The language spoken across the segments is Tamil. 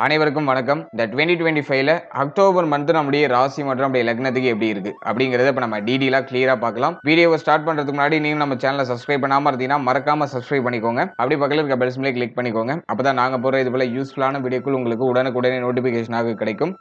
அனைவருக்கும் வணக்கம். இந்த 2025ல அக்டோபர் மந்த் நம்முடைய ராசி மற்றும் நம்முடைய லக்னத்துக்கு எப்படி இருக்கு அப்படிங்கறத இப்ப நம்ம டீடைலா கிளியரா பார்க்கலாம். வீடியோவை ஸ்டார்ட் பண்றதுக்கு முன்னாடி நீங்க நம்ம சேனலை சப்ஸ்கிரைப் பண்ணாம இருந்தீங்கன்னா மறக்காம சப்ஸ்கிரைப் பண்ணிக்கோங்க. அப்படி பக்கத்துல இருக்க பெல் சிம்பலை கிளிக் பண்ணிக்கோங்க. அப்பதான் நாங்க போற இது போல யூஸ்ஃபுல்லான வீடியோக்கள் உங்களுக்கு உடனுக்குடனே நோட்டிபிகேஷனாக கிடைக்கும்.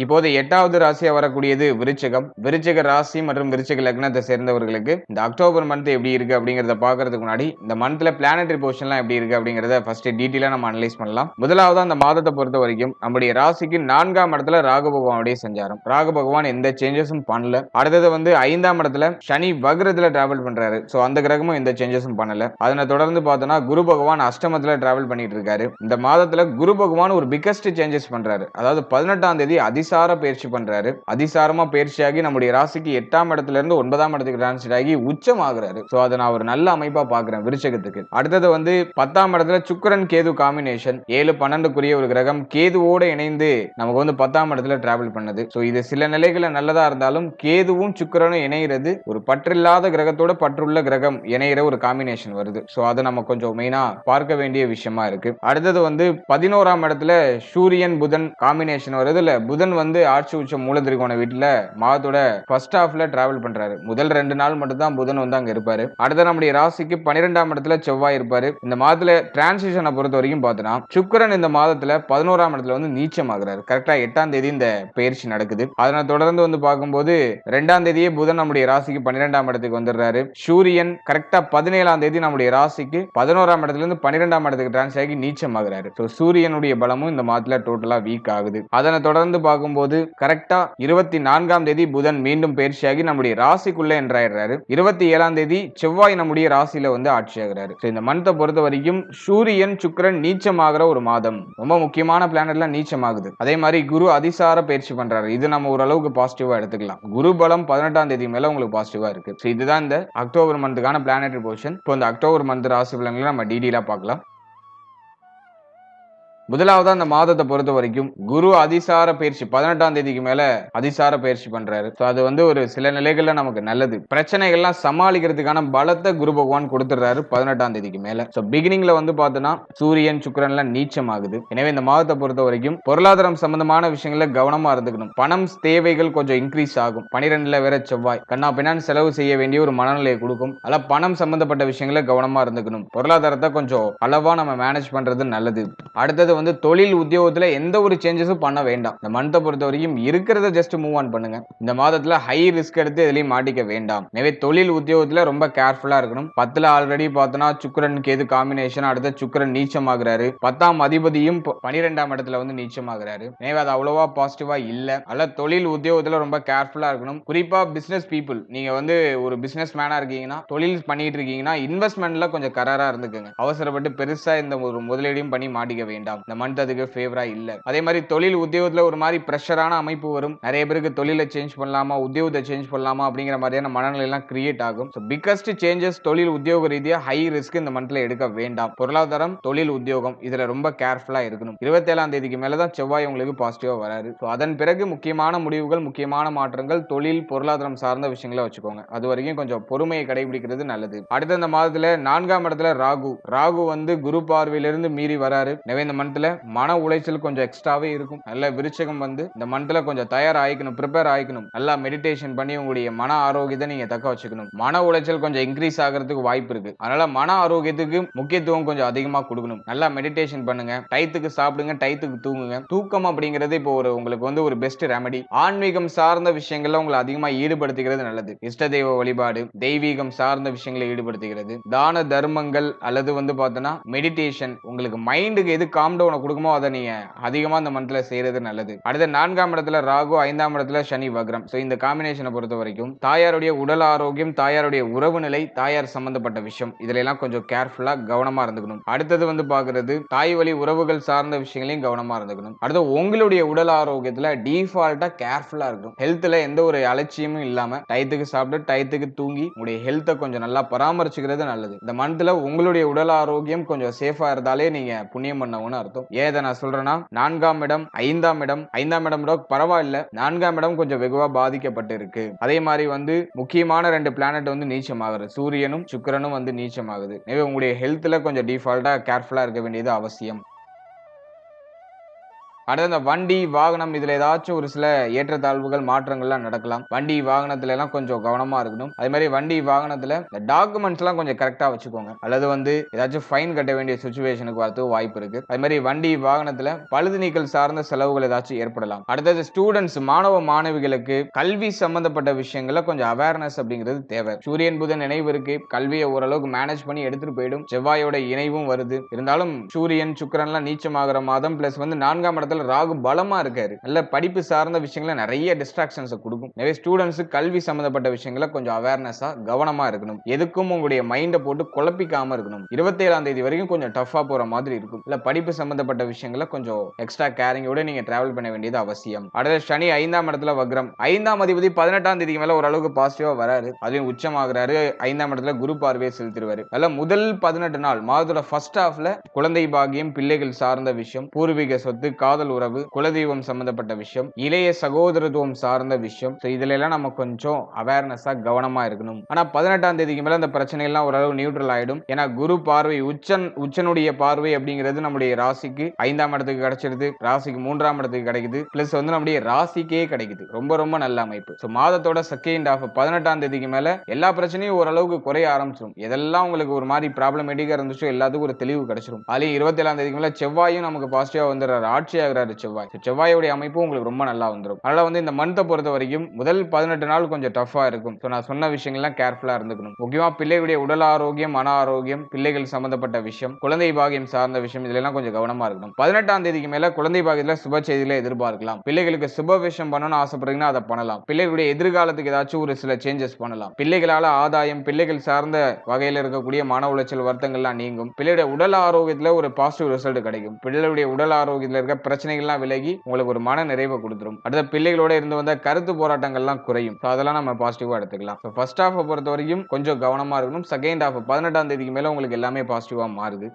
இப்போது 8வது ராசியா வரக்கூடியது விருச்சிகம். விருச்சிக ராசி மற்றும் விருச்சிக லக்னத்தை சேர்ந்தவர்களுக்கு இந்த அக்டோபர் மந்த் எப்படி இருக்கு அப்படிங்கறத பாக்குறதுக்கு முன்னாடி இந்த மந்த்ல பிளானட்டரி பொசிஷன்லாம் எப்படி இருக்கு அப்படிங்கறத ஃபர்ஸ்ட் டீடைலா நம்ம அனலைஸ் பண்ணலாம். முதலாவது அந்த மாதத்தை பொறுத்த வரைக்கும் நம்முடைய ராசிக்கு 4ஆம் இடத்துல ராகு பகவானுடைய சஞ்சாரம். ராகு பகவான் எந்த சேஞ்சஸும் பண்ணல. அடுத்தது 5ஆம் இடத்துல சனி வக்ரத்துல டிராவல் பண்றாரு. சோ அந்த கிரகமும் எந்த சேஞ்சஸும் பண்ணல. அதனை தொடர்ந்து பார்த்தோம்னா குரு பகவான் அஷ்டமத்துல டிராவல் பண்ணிட்டு இருக்காரு. இந்த மாதத்துல குரு பகவான் ஒரு பிகஸ்ட் சேஞ்சஸ் பண்றாரு. அதாவது 18ஆம் தேதி அதிசார பயிற்சி பண்றாரு. அதிசாரமா பயிற்சியாகி நம்முடைய ராசிக்கு 8ஆம் இடத்துல இருந்து 9ஆம் இடத்துக்கு டிரான்சிட் ஆகி உச்சம் ஆகுறாரு. சோ அதை நான் ஒரு நல்ல அமைப்பா பாக்குறேன் விருச்சிகத்துக்கு. அடுத்தது 10ஆம் இடத்துல சுக்கிரன் கேது காம்பினேஷன் 7-12 ஒரு கிரகம் கேதுவோட இணைந்து நமக்கு 10ஆம் இடத்துல டிராவல் பண்ணுது. சோ இது சில நிலைகள்ல நல்லதா இருந்தாலும் கேதுவும் சுக்கிரனும் இணைகிறது ஒரு பற்றில்லாத கிரகத்தோட பற்றுள்ள கிரகம் இணைகிற ஒரு காம்பினேஷன் வருது. சோ அதை நம்ம கொஞ்சம் மெயினா பார்க்க வேண்டிய விஷயமா இருக்கு. அடுத்தது 11ஆம் இடத்துல சூரியன் புதன் காம்பினேஷன் வருது. இல்ல புதன் ஆட்சி உச்சம் மூல திரிகோண வீட்டுல மாதத்தோட ஃபர்ஸ்ட் ஹாஃப்ல டிராவல் பண்றாரு. முதல் 2 நாள் மட்டும் தான் புதன் அங்க இருப்பாரு. அடுத்த நம்முடைய ராசிக்கு 12ஆம் இடத்துல செவ்வாய் இருப்பாரு. இந்த மாதத்துல டிரான்சிஷனை பொறுத்த வரைக்கும் பார்த்தோம்னா சுக்கிரன் இந்த மாதத்துல 11ஆம் இடத்துல நீச்சம் ஆகுறாரு. கரெக்டா 8ஆம் தேதி இந்த பயிற்சி நடக்குது. அதனை தொடர்ந்து பார்க்கும்போது 2ஆம் தேதியே புதன் நம்முடைய ராசிக்கு 12ஆம் இடத்துக்கு வந்துடுறாரு. சூரியன் கரெக்டா 17ஆம் தேதி நம்முடைய ராசிக்கு 11ஆம் இடத்துல இருந்து 12ஆம் இடத்துக்கு டிரான்ஸ் ஆகி நீச்சம் ஆகுறாரு. சூரியனுடைய பலமும் இந்த மாதத்துல டோட்டலா வீக் ஆகுது. அதனை தொடர்ந்து பார்க்கும்போது கரெக்டா 24ஆம் தேதி புதன் மீண்டும் பயிற்சியாகி நம்முடைய ராசிக்குள்ள என்ட்ராயிடுறாரு. 27ஆம் தேதி செவ்வாய் நம்முடைய ராசியில ஆட்சி ஆகிறாரு. இந்த மந்தை பொறுத்த வரைக்கும் சூரியன் சுக்கிரன் நீச்சமாகிற ஒரு மாதம். ரொம்ப முக்கியமான பிளானட்லாம் நீச்சம் ஆகுது. அதே மாதிரி குரு அதிசார பயிற்சி பண்றாரு. இது நம்ம ஓரளவுக்கு பாசிட்டிவா எடுத்துக்கலாம். குரு பலம் 18ஆம் தேதி மேல உங்களுக்கு பாசிட்டிவா இருக்கு. இதுதான் இந்த அக்டோபர் மந்த்துக்கான பிளானட்டரி பொசிஷன். இப்போ இந்த அக்டோபர் மந்த் ராசி பலன்களை நம்ம டீடைலா பார்க்கலாம். முதலாவது அந்த மாதத்தை பொறுத்த வரைக்கும் குரு அதிசார பயிற்சி 18ஆம் தேதிக்கு மேல அதிசார பயிற்சி பண்றாரு. அது ஒரு சில நிலைகள்ல நமக்கு நல்லது. பிரச்சனைகள்லாம் சமாளிக்கிறதுக்கான பலத்தை குரு பகவான் கொடுத்துறாரு 18ஆம் தேதிக்கு மேல. பிகினிங்ல பார்த்தோம்னா சூரியன் சுக்கிரன்லாம் நீச்சம் ஆகுது. எனவே இந்த மாதத்தை பொறுத்த வரைக்கும் பொருளாதாரம் சம்பந்தமான விஷயங்கள கவனமா இருந்துக்கணும். பணம் தேவைகள் கொஞ்சம் இன்க்ரீஸ் ஆகும். 12ல வேற செவ்வாய் கண்ணா பின்னான்னு செலவு செய்ய வேண்டிய ஒரு மனநிலையை கொடுக்கும். அல்ல பணம் சம்பந்தப்பட்ட விஷயங்கள கவனமா இருந்துக்கணும். பொருளாதாரத்தை கொஞ்சம் அளவா நம்ம மேனேஜ் பண்றது நல்லது. அடுத்தது தொழில் உத்தியோகத்துல எந்த ஒரு சேஞ்சஸும் பண்ண வேண்டாம். இந்த மந்தை பொறுத்த வரைக்கும் இருக்கிறத ஜஸ்ட் மூவ் ஆன் பண்ணுங்க. இந்த மாதத்துல ஹை ரிஸ்க் எடுத்து எதுலயும் மாட்டிக்க வேண்டாம். எனவே தொழில் உத்தியோகத்துல ரொம்ப கேர்ஃபுல்லா இருக்கணும். 10ல ஆல்ரெடி பார்த்தோம்னா சுக்கிரன் கேது காம்பினேஷன். அடுத்த சுக்கிரன் நீச்சம் ஆகுறாரு. 10ஆம் அதிபதியும் 12ஆம் இடத்துல நீச்சம் ஆகுறாரு. எனவே அது அவ்வளவா பாசிட்டிவா இல்ல. அல்ல தொழில் உத்தியோகத்துல ரொம்ப கேர்ஃபுல்லா இருக்கணும். குறிப்பா பிசினஸ் பீப்புள் நீங்க ஒரு பிசினஸ் மேனா இருக்கீங்கன்னா தொழில் பண்ணிட்டு இருக்கீங்கன்னா இன்வெஸ்ட்மெண்ட்ல கொஞ்சம் கராரா இருந்துக்குங்க. அவசரப்பட்டு பெருசா இந்த ஒரு முதலீடையும் பண்ணி மாட்டிக்க வேண்டாம். இந்த மந்த் அதுக்கு ஃபேவரா இல்ல. அதே மாதிரி தொழில் உத்தியோகத்துல ஒரு மாதிரி பிரஷரான அமைப்பு வரும். நிறைய பேருக்கு தொழிலை சேஞ்ச் பண்ணலாமா உத்தியோகத்தை சேஞ்ச் பண்ணலாமா அப்படிங்கிற மாதிரியான மனநிலை எல்லாம் கிரியேட் ஆகும். பிகஸ்ட் சேஞ்சஸ் தொழில் உத்தியோக ரீதியா ஹை ரிஸ்க் இந்த மந்த்ல எடுக்க வேண்டாம். பொருளாதாரம் தொழில் உத்தியோகம் இதுல ரொம்ப கேர்ஃபுல்லா இருக்கணும். 27ஆம் தேதிக்கு மேலதான் செவ்வாய் உங்களுக்கு பாசிட்டிவா வராரு. அதன் பிறகு முக்கியமான முடிவுகள் முக்கியமான மாற்றங்கள் தொழில் பொருளாதாரம் சார்ந்த விஷயங்களை வச்சுக்கோங்க. அது வரைக்கும் கொஞ்சம் பொறுமையை கடைபிடிக்கிறது நல்லது. அடுத்த இந்த மாதத்துல 4ஆம் இடத்துல ராகு குரு பார்வையிலிருந்து மீறி வராரு. இந்த மந்த்ல மன உளைச்சல் கொஞ்சம் எக்ஸ்ட்ராவே இருக்கும். நல்ல விருச்சகம் இந்த மந்த்ல கொஞ்சம் தயார் ஆயிக்கணும், ப்ரிப்பேர் ஆயிக்கணும். நல்லா மெடிடேஷன் பண்ணி உங்களுடைய மன ஆரோக்கியத்தை நீங்க தக்க வச்சுக்கணும். மன உளைச்சல் கொஞ்சம் இன்க்ரீஸ் ஆகிறதுக்கு வாய்ப்பு இருக்கு. அதனால மன ஆரோக்கியத்துக்கு முக்கியத்துவம் கொஞ்சம் அதிகமா கொடுக்கணும். நல்லா மெடிடேஷன் பண்ணுங்க. டைத்துக்கு சாப்பிடுங்க, டைத்துக்கு தூங்குங்க. தூக்கம் அப்படிங்கிறது இப்போ உங்களுக்கு ஒரு பெஸ்ட் ரெமெடி. ஆன்மீகம் சார்ந்த விஷயங்கள்ல உங்களை அதிகமா ஈடுபடுத்திக்கிறது நல்லது. இஷ்ட தெய்வ வழிபாடு தெய்வீகம் சார்ந்த விஷயங்களை ஈடுபடுத்திக்கிறது. தான தர்மங்கள் அல்லது பார்த்தோன்னா மெடிடேஷன் உங்களுக்கு மைண்டுக்கு எது காம் டவுன் கொடுக்குமோ அதை நீங்க அதிகமா இந்த மந்த்ல செய்யறது நல்லது. அடுத்த 4ஆம் இடத்துல ராகு 5ஆம் இடத்துல சனி வக்ரம். இந்த காம்பினேஷனை பொறுத்த வரைக்கும் தாயாருடைய உடல் ஆரோக்கியம் தாயாருடைய உறவு நிலை தாயார் சம்பந்தப்பட்ட விஷயம் இதுல எல்லாம் கொஞ்சம் கேர்ஃபுல்லா கவனமா இருந்துக்கணும். அடுத்தது பாக்குறது தாய் வழி உறவுகள் சார்ந்த விஷயங்களையும் கவனமா இருந்துக்கணும். அடுத்து உங்களுடைய உடல் ஆரோக்கியத்துல டிஃபால்ட்டா கேர்ஃபுல்லா இருக்கும். ஹெல்த்ல எந்த ஒரு அலட்சியமும் இல்லாம டயத்துக்கு சாப்பிட்டு டயத்துக்கு தூங்கி உங்களுடைய ஹெல்த்தை கொஞ்சம் நல்லா பராமரிச்சுக்கிறது நல்லது. இந்த மந்த்ல உங்களுடைய உடல் ஆரோக்கியம் கொஞ்சம் சேஃபா இருந்தாலே நீங்க புண்ணியம் பண்ணவங்க அர்த்தம். ஏதை நான் சொல்றேன்னா 4ஆம் இடம் 5ஆம் இடம் பரவாயில்ல. 4ஆம் இடம் கொஞ்சம் வெகுவா பாதிக்கப்பட்டு இருக்கு. அதே மாதிரி முக்கியமான 2 பிளானட் நீச்சம் ஆகுது. சூரியனும் சுக்கிரனும் நீச்சம் ஆகுது. எனவே உங்களுடைய ஹெல்த்ல கொஞ்சம் டிஃபால்ட்டா கேர்ஃபுல்லா இருக்க வேண்டியது அவசியம். அடுத்து அந்த வண்டி வாகனம் இதுல ஏதாச்சும் ஒரு சில ஏற்றத்தாழ்வுகள் மாற்றங்கள்லாம் நடக்கலாம். வண்டி வாகனத்துல எல்லாம் கொஞ்சம் கவனமா இருக்கணும். அதே மாதிரி வண்டி வாகனத்துல டாக்குமெண்ட்ஸ் எல்லாம் கொஞ்சம் கரெக்டா வச்சுக்கோங்க. அல்லது வந்து ஏதாச்சும் ஃபைன் கட்ட வேண்டிய சுச்சுவேஷனுக்கு வரது வாய்ப்பு இருக்கு. அதே மாதிரி வண்டி வாகனத்துல பழுது நீக்கல் சார்ந்த செலவுகள் ஏதாச்சும் ஏற்படலாம். அடுத்தது ஸ்டூடெண்ட்ஸ் மாணவ மாணவிகளுக்கு கல்வி சம்பந்தப்பட்ட விஷயங்கள்ல கொஞ்சம் அவேர்னஸ் அப்படிங்கிறது தேவை. சூரியன் புதன் நினைவு இருக்கு, கல்வியை ஓரளவுக்கு மேனேஜ் பண்ணி எடுத்துட்டு போயிடும். செவ்வாயோட இணைவும் வருது. இருந்தாலும் சூரியன் சுக்கிரன் எல்லாம் நீச்சமாகிற மாதம் பிளஸ் வந்து 4ஆம் இடத்துல ராகு பலமா இருக்காரு. நல்ல படிப்பு சார்ந்த விஷயங்களை நிறைய டிஸ்ட்ராக்ஷன்ஸ் கொடுக்கும். எனவே ஸ்டூடெண்ட்ஸ் கல்வி சம்பந்தப்பட்ட விஷயங்களை கொஞ்சம் அவேர்னஸா கவனமா இருக்கணும். எதுக்கும் உங்களுடைய மைண்டை போட்டு குழப்பிக்காம இருக்கணும். 27ஆம் தேதி வரைக்கும் கொஞ்சம் டஃபா போற மாதிரி இருக்கும். இல்ல படிப்பு சம்பந்தப்பட்ட விஷயங்களை கொஞ்சம் எக்ஸ்ட்ரா கேரிங்கோட நீங்க டிராவல் பண்ண வேண்டியது அவசியம். அடுத்த சனி 5ஆம் இடத்துல வக்ரம். 5ஆம் அதிபதி 18ஆம் தேதிக்கு மேல ஓரளவுக்கு பாசிட்டிவா வராரு. அதையும் உச்சமாகிறாரு. 5ஆம் இடத்துல குரு பார்வையை செலுத்திடுவாரு. அதனால முதல் 18 நாள் மாதத்தோட ஃபர்ஸ்ட் ஹாஃப்ல குழந்தை பாக்கியம், பிள்ளைகள் சார்ந்த விஷயம், பூர்வீக சொத்து, காதல் உறவு, குலதெய்வம் சம்பந்தப்பட்ட விஷயம், இளைய சகோதரத்துவம் சார்ந்த விஷயம், இதுல எல்லாம் நம்ம கொஞ்சம் அவேர்னஸா கவனமா இருக்கணும். ஆனா 18ஆம் தேதிக்கு மேல அந்த பிரச்சனை எல்லாம் ஓரளவு நியூட்ரல் ஆயிடும். ஏன்னா குரு பார்வை உச்சனுடைய பார்வை அப்படிங்கிறது நம்முடைய ராசிக்கு 5ஆம் இடத்துக்கு கிடைச்சிருது, ராசிக்கு 3ஆம் இடத்துக்கு கிடைக்குது, பிளஸ் வந்து நம்முடைய ராசிக்கே கிடைக்குது. ரொம்ப ரொம்ப நல்ல அமைப்பு. மாதத்தோட செகண்ட் ஹாஃப் 18ஆம் தேதிக்கு மேல எல்லா பிரச்சனையும் ஓரளவுக்கு குறைய ஆரம்பிச்சிடும். எதெல்லாம் உங்களுக்கு ஒரு மாதிரி ப்ராப்ளமேட்டிக்கா இருந்துச்சோ எல்லாத்துக்கும் ஒரு தெளிவு கிடைச்சிடும். அதுலயும் 27ஆம் தேதிக்கு மேல செவ்வாயும் நமக்கு பாசிட்டிவா வந்துடுறாரு, ஆட்சி ஆகிறாரு செவ்வாய். செவ்வாயோட அமைப்பு உங்களுக்கு ரொம்ப நல்லா வந்துடும். அதனால வந்து இந்த மந்த்தை பொறுத்த வரைக்கும் முதல் 18 நாள் கொஞ்சம் டஃபா இருக்கும். நான் சொன்ன விஷயங்கள்லாம் கேர்ஃபுல்லா இருந்துக்கணும். முக்கியமா பிள்ளைகளுடைய உடல் ஆரோக்கியம், மன ஆரோக்கியம், பிள்ளைகள் சம்பந்தப்பட்ட விஷயம், குழந்தை பாகியம் சார்ந்த விஷயம், இதெல்லாம் கொஞ்சம் கவனமா இருக்கணும். 18ஆம் தேதிக்கு மேல குழந்தை பாகியத்துல சுப செய்திகளை எதிர்பார்க்கலாம். பிள்ளைகளுக்கு சுப விஷயம் பண்ணணும்னு ஆசைப்படுறீங்கன்னா அதை பண்ணலாம். பிள்ளைகளுடைய எதிர்காலத்துக்கு ஏதாச்சும் ஒரு சில சேஞ்சஸ் பண்ணலாம். பிள்ளைகளால ஆதாயம், பிள்ளைகள் சார்ந்த வகையில் இருக்கக்கூடிய மன உளைச்சல் வருத்தங்கள்லாம் நீங்கும். பிள்ளையுடைய உடல் ஆரோக்கியத்துல ஒரு பாசிட்டிவ் ரிசல்ட் கிடைக்கும். பிள்ளைகளுடைய உடல் ஆரோக்கியத்தில் இருக்க பிரச்சனைகள்லாம் விலகி உங்களுக்கு ஒரு மன நிறைவை கொடுத்துரும். அடுத்த பிள்ளைகளோட இருந்து வந்த கருத்து போராட்டங்கள்லாம் குறையும். அதெல்லாம் நம்ம பாசிட்டிவா எடுத்துக்கலாம். ஃபர்ஸ்ட் ஹாஃப் பொறுத்த வரைக்கும் கொஞ்சம் கவனமா இருக்கணும். செகண்ட் ஹாஃப் 18ஆம் தேதிக்கு மேல உங்களுக்கு எல்லாமே பாசிட்டிவா மாறுது.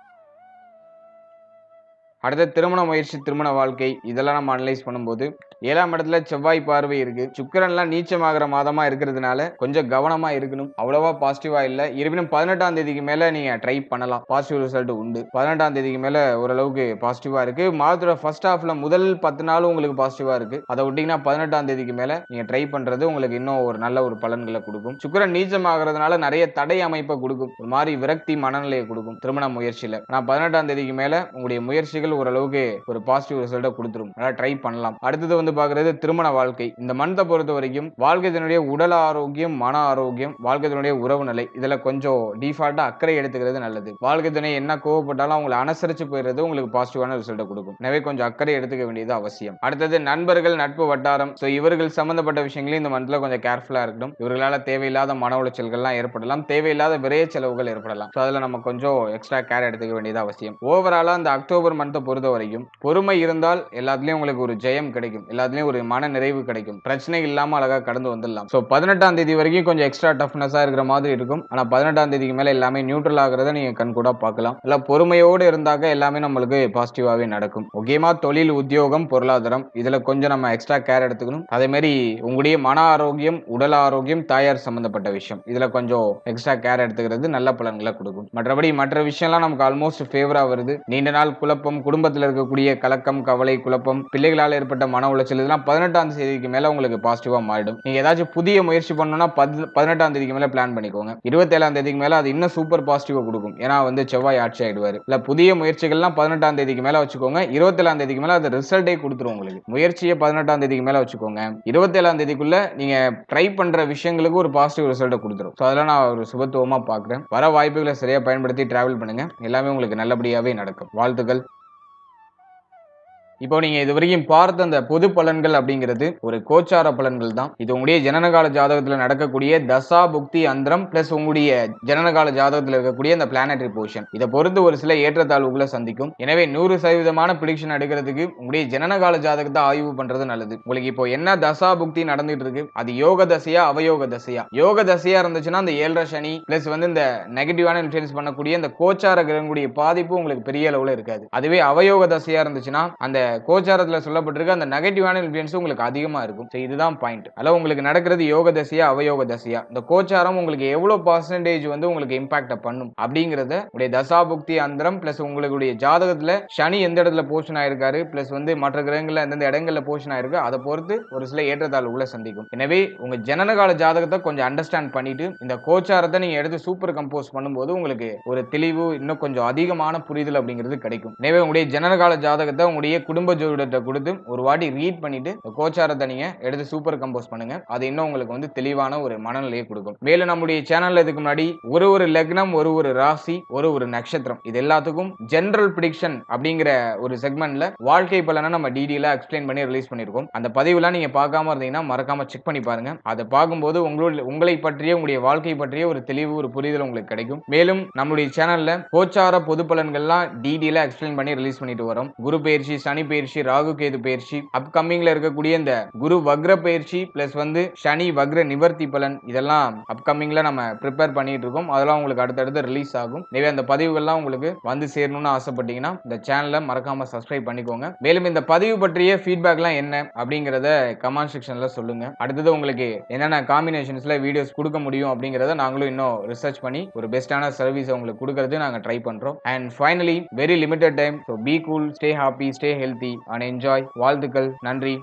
அடுத்த திருமண முயற்சி, திருமண வாழ்க்கை, இதெல்லாம் நம்ம அனலைஸ் பண்ணும்போது 7ஆம் இடத்துல செவ்வாய் பார்வை இருக்கு. சுக்கிரன்லாம் நீச்சமாகிற மாதமா இருக்கிறதுனால கொஞ்சம் கவனமா இருக்கணும். அவ்வளவா பாசிட்டிவா இல்ல. இருப்பினும் 18ஆம் தேதிக்கு மேல நீங்க ட்ரை பண்ணலாம். பாசிட்டிவ் ரிசல்ட் உண்டு. 18ஆம் தேதிக்கு மேல ஓரளவுக்கு பாசிட்டிவா இருக்கு. மாதத்தோட ஃபர்ஸ்ட் ஹாஃப்ல முதல் 10 நாளும் உங்களுக்கு பாசிட்டிவா இருக்கு. அதை விட்டீங்கன்னா 18ஆம் தேதிக்கு மேல நீங்க ட்ரை பண்றது உங்களுக்கு இன்னும் ஒரு நல்ல ஒரு பலன்களை கொடுக்கும். சுக்கிரன் நீச்சமாகிறதுனால நிறைய தடை அமைப்பை கொடுக்கும். ஒரு மாதிரி விரக்தி மனநிலையை கொடுக்கும் திருமண முயற்சியில. ஆனா 18ஆம் தேதிக்கு மேல உங்களுடைய முயற்சிகள் ஓரளவுக்கு ஒரு பாசிட்டிவ் ரிசல்ட்டை கொடுத்துரும். அதனால ட்ரை பண்ணலாம். அடுத்தது வந்து பாக்குறது திருமண வாழ்க்கை. இந்த மந்தை பொறுத்த வரைக்கும் வாழ்க்கையினுடைய உடல் ஆரோக்கியம், மன ஆரோக்கியம், வாழ்க்கையினுடைய உறவு நிலை, இதுல கொஞ்சம் டிஃபால்ட்டா அக்கறை எடுத்துக்கிறது நல்லது. வாழ்க்கை துணை என்ன கோவப்பட்டாலும் அவங்களை அனுசரிச்சு போயிடுறது உங்களுக்கு பாசிட்டிவான ரிசல்ட்டை கொடுக்கும். எனவே கொஞ்சம் அக்கறை எடுத்துக்க வேண்டியது அவசியம். அடுத்தது நண்பர்கள், நட்பு வட்டாரம், இவர்கள் சம்பந்தப்பட்ட விஷயங்களையும் இந்த மந்த்ல கொஞ்சம் கேர்ஃபுல்லா இருக்கணும். இவர்களால தேவையில்லாத மன உளைச்சல்கள்லாம் ஏற்படலாம், தேவையில்லாத விரைய செலவுகள் ஏற்படலாம். அதுல நம்ம கொஞ்சம் எக்ஸ்ட்ரா கேர் எடுத்துக்க வேண்டியது அவசியம். ஓவராலா இந்த அக்டோபர் மந்த் பொறுத்த வரைக்கும் பொறுமை இருந்தால் எல்லாத்துலயும் உங்களுக்கு ஒரு ஜெயம் கிடைக்கும். எல்லாத்துலயும் ஒரு மன நிறைவு கிடைக்கும். பிரச்சனை இல்லாம அழகா கடந்து வந்துடலாம். 18ஆம் தேதி வரைக்கும் கொஞ்சம் எக்ஸ்ட்ரா டஃப்னஸா இருக்கிற மாதிரி இருக்கும். ஆனா 18ஆம் தேதிக்கு மேல எல்லாமே நியூட்ரல் ஆகிறத நீங்க கண்கூடா பார்க்கலாம். எல்லாம் பொறுமையோடு இருந்தாக்க எல்லாமே நம்மளுக்கு பாசிட்டிவாவே நடக்கும். முக்கியமா தொழில், உத்தியோகம், பொருளாதாரம், இதுல கொஞ்சம் நம்ம எக்ஸ்ட்ரா கேர் எடுத்துக்கணும். அதே மாதிரி உங்களுடைய மன ஆரோக்கியம், உடல் ஆரோக்கியம், தாயார் சம்பந்தப்பட்ட விஷயம், இதுல கொஞ்சம் எக்ஸ்ட்ரா கேர் எடுத்துக்கிறது நல்ல பலன்களை கொடுக்கும். மற்றபடி மற்ற விஷயம்லாம் நமக்கு ஆல்மோஸ்ட் ஃபேவரா வருது. நீண்ட நாள் குழப்பம், குடும்பத்தில் இருக்கக்கூடிய கலக்கம், கவலை, குழப்பம், பிள்ளைகளால் ஏற்பட்ட மன உளைச்சல், இதெல்லாம் 18ஆம் தேதிக்கு மேல உங்களுக்கு பாசிட்டிவா மாறிடும். நீங்க ஏதாச்சும் புதிய முயற்சி பண்ணணும்னா 18ஆம் தேதிக்கு மேல பிளான் பண்ணிக்கோங்க. 27ஆம் தேதிக்கு மேல அது இன்னும் சூப்பர் பாசிட்டிவா கொடுக்கும். ஏன்னா வந்து செவ்வாய் ஆட்சி ஆயிடுவாரு. இல்ல புதிய முயற்சிகள்லாம் 18ஆம் தேதிக்கு மேல வச்சுக்கோங்க. 27ஆம் தேதிக்கு மேல அது ரிசல்ட்டே கொடுத்துரும் உங்களுக்கு. முயற்சியை 18ஆம் தேதிக்கு மேல வச்சுக்கோங்க. 27ஆம் தேதிக்குள்ள நீங்க ட்ரை பண்ற விஷயங்களுக்கு ஒரு பாசிட்டிவ் ரிசல்ட்டை கொடுத்துரும். அதெல்லாம் நான் ஒரு சுபத்துவமா பாக்குறேன். வர வாய்ப்புகளை சரியா பயன்படுத்தி டிராவல் பண்ணுங்க. எல்லாமே உங்களுக்கு நல்லபடியாவே நடக்கும். வாழ்த்துக்கள். இப்போ நீங்க இது வரைக்கும் பார்த்த அந்த பொது பலன்கள் அப்படிங்கிறது ஒரு கோச்சார பலன்கள் தான். இது உங்களுடைய ஜனனகால ஜாதகத்துல நடக்கக்கூடிய தசா புக்தி அந்தரம் பிளஸ் உங்களுடைய ஜனனகால ஜாதகத்துல இருக்கக்கூடிய அந்த பிளானட்டரி பொசிஷன், இதை பொறுத்து ஒரு சில ஏற்றத்தாழ்வுகளை சந்திக்கும். எனவே 100% பிரிடிக்ஷன் எடுக்கிறதுக்கு உங்களுடைய ஜனனகால ஜாதகத்தை ஆய்வு பண்றது நல்லது. உங்களுக்கு இப்போ என்ன தசா புக்தி நடந்துட்டு இருக்கு, அது யோக தசையா அவயோக தசையா? யோக தசையா இருந்துச்சுன்னா அந்த 7.5 சனி பிளஸ் வந்து இந்த நெகட்டிவான இன்ஃபுளுன்ஸ் பண்ணக்கூடிய அந்த கோச்சார கிரகங்களுடைய பாதிப்பு உங்களுக்கு பெரிய அளவுல இருக்காது. அதுவே அவயோக தசையா இருந்துச்சுன்னா அந்த கோச்சாரத்துல சொல்லப்பட்டிருக்க அந்த நெகட்டிவான இன்ஃப்ளூயன்ஸ் உங்களுக்கு அதிகமா இருக்கும். இதுதான் பாயிண்ட். அதனால உங்களுக்கு நடக்கிறது யோக தசையா அவயோக தசையா, இந்த கோச்சாரம் உங்களுக்கு எவ்வளவு பர்சன்டேஜ் வந்து உங்களுக்கு இம்பாக்ட் பண்ணும் அப்படிங்கறத உடைய தசாபுக்தி அந்தரம் பிளஸ் உங்களுடைய ஜாதகத்துல சனி எந்த இடத்துல போஷன் ஆயிருக்காரு பிளஸ் வந்து மற்ற கிரகங்கள்ல எந்தெந்த இடங்கள்ல போஷன் ஆயிருக்கு அதை பொறுத்து ஒரு சில ஏற்றத்தாழ்வுகளை சந்திக்கும். எனவே உங்க ஜனனகால ஜாதகத்தை கொஞ்சம் அண்டர்ஸ்டாண்ட் பண்ணிட்டு இந்த கோச்சாரத்தை நீங்க எடுத்து சூப்பர் கம்போஸ் பண்ணும்போது உங்களுக்கு ஒரு தெளிவு இன்னும் கொஞ்சம் அதிகமான புரிதல் அப்படிங்கிறது கிடைக்கும். எனவே உங்களுடைய ஜனனகால ஜாதகத்தை உங்களுடைய குடும்ப ஜோதிடத்தை கொடுத்து ஒரு வாட்டி ரீட் பண்ணிட்டு கோச்சாரத்தை நீங்க எடுத்து சூப்பர் கம்போஸ் பண்ணுங்க. அது இன்னும் உங்களுக்கு வந்து தெளிவான ஒரு மனநிலையை கொடுக்கும். மேலும் நம்முடைய சேனல்ல இதுக்கு முன்னாடி ஒரு லக்னம் ஒரு ராசி ஒரு நட்சத்திரம் இது எல்லாத்துக்கும் ஜெனரல் பிரெடிக்ஷன் அப்படிங்கிற ஒரு செக்மெண்ட்ல வாழ்க்கை பலனை நம்ம டீடைலா எக்ஸ்பிளைன் பண்ணி ரிலீஸ் பண்ணிருக்கோம். அந்த பதிவுலாம் நீங்க பார்க்காம இருந்தீங்கன்னா மறக்காம செக் பண்ணி பாருங்க. அதை பார்க்கும்போது உங்களை பற்றிய உங்களுடைய வாழ்க்கை பற்றிய ஒரு தெளிவு ஒரு புரிதல் உங்களுக்கு கிடைக்கும். மேலும் நம்முடைய சேனல்ல கோச்சார பொது பலன்கள்லாம் டீடைலா எக்ஸ்பிளைன் பண்ணி ரிலீஸ் பண்ணிட்டு வரோம். குரு பயிற்சி, சனி பயிற்சி, ராகு கேது பயிற்சி, அப்கமிங்ல இருக்கக்கூடிய இந்த குரு வக்ர பயிற்சி பிளஸ் வந்து சனி வக்ர நிவர்த்தி பலன் இதெல்லாம் அப்கமிங்ல நம்ம ப்ரிப்பேர் பண்ணிட்டு இருக்கோம். அதெல்லாம் உங்களுக்கு அடுத்தடுத்து ரிலீஸ் ஆகும். எனவே அந்த பதிவுகள்லாம் உங்களுக்கு வந்து சேரணும்னு ஆசைப்பட்டீங்கன்னா இந்த சேனலை மறக்காம சப்ஸ்கிரைப் பண்ணிக்கோங்க. மேலும் இந்த பதிவு பற்றிய ஃபீட்பேக்லாம் என்ன அப்படிங்கறத கமெண்ட் செக்ஷன்ல சொல்லுங்க. அடுத்தது உங்களுக்கு என்னென்ன காம்பினேஷன்ஸ்ல வீடியோஸ் கொடுக்க முடியும் அப்படிங்கறத நாங்களும் இன்னும் ரிசர்ச் பண்ணி ஒரு பெஸ்டான சர்வீஸ் உங்களுக்கு கொடுக்கறது நாங்க ட்ரை பண்றோம். And finally very limited time, so be cool, stay happy, stay healthy and enjoy. வாழ்த்துக்கள். நன்றி.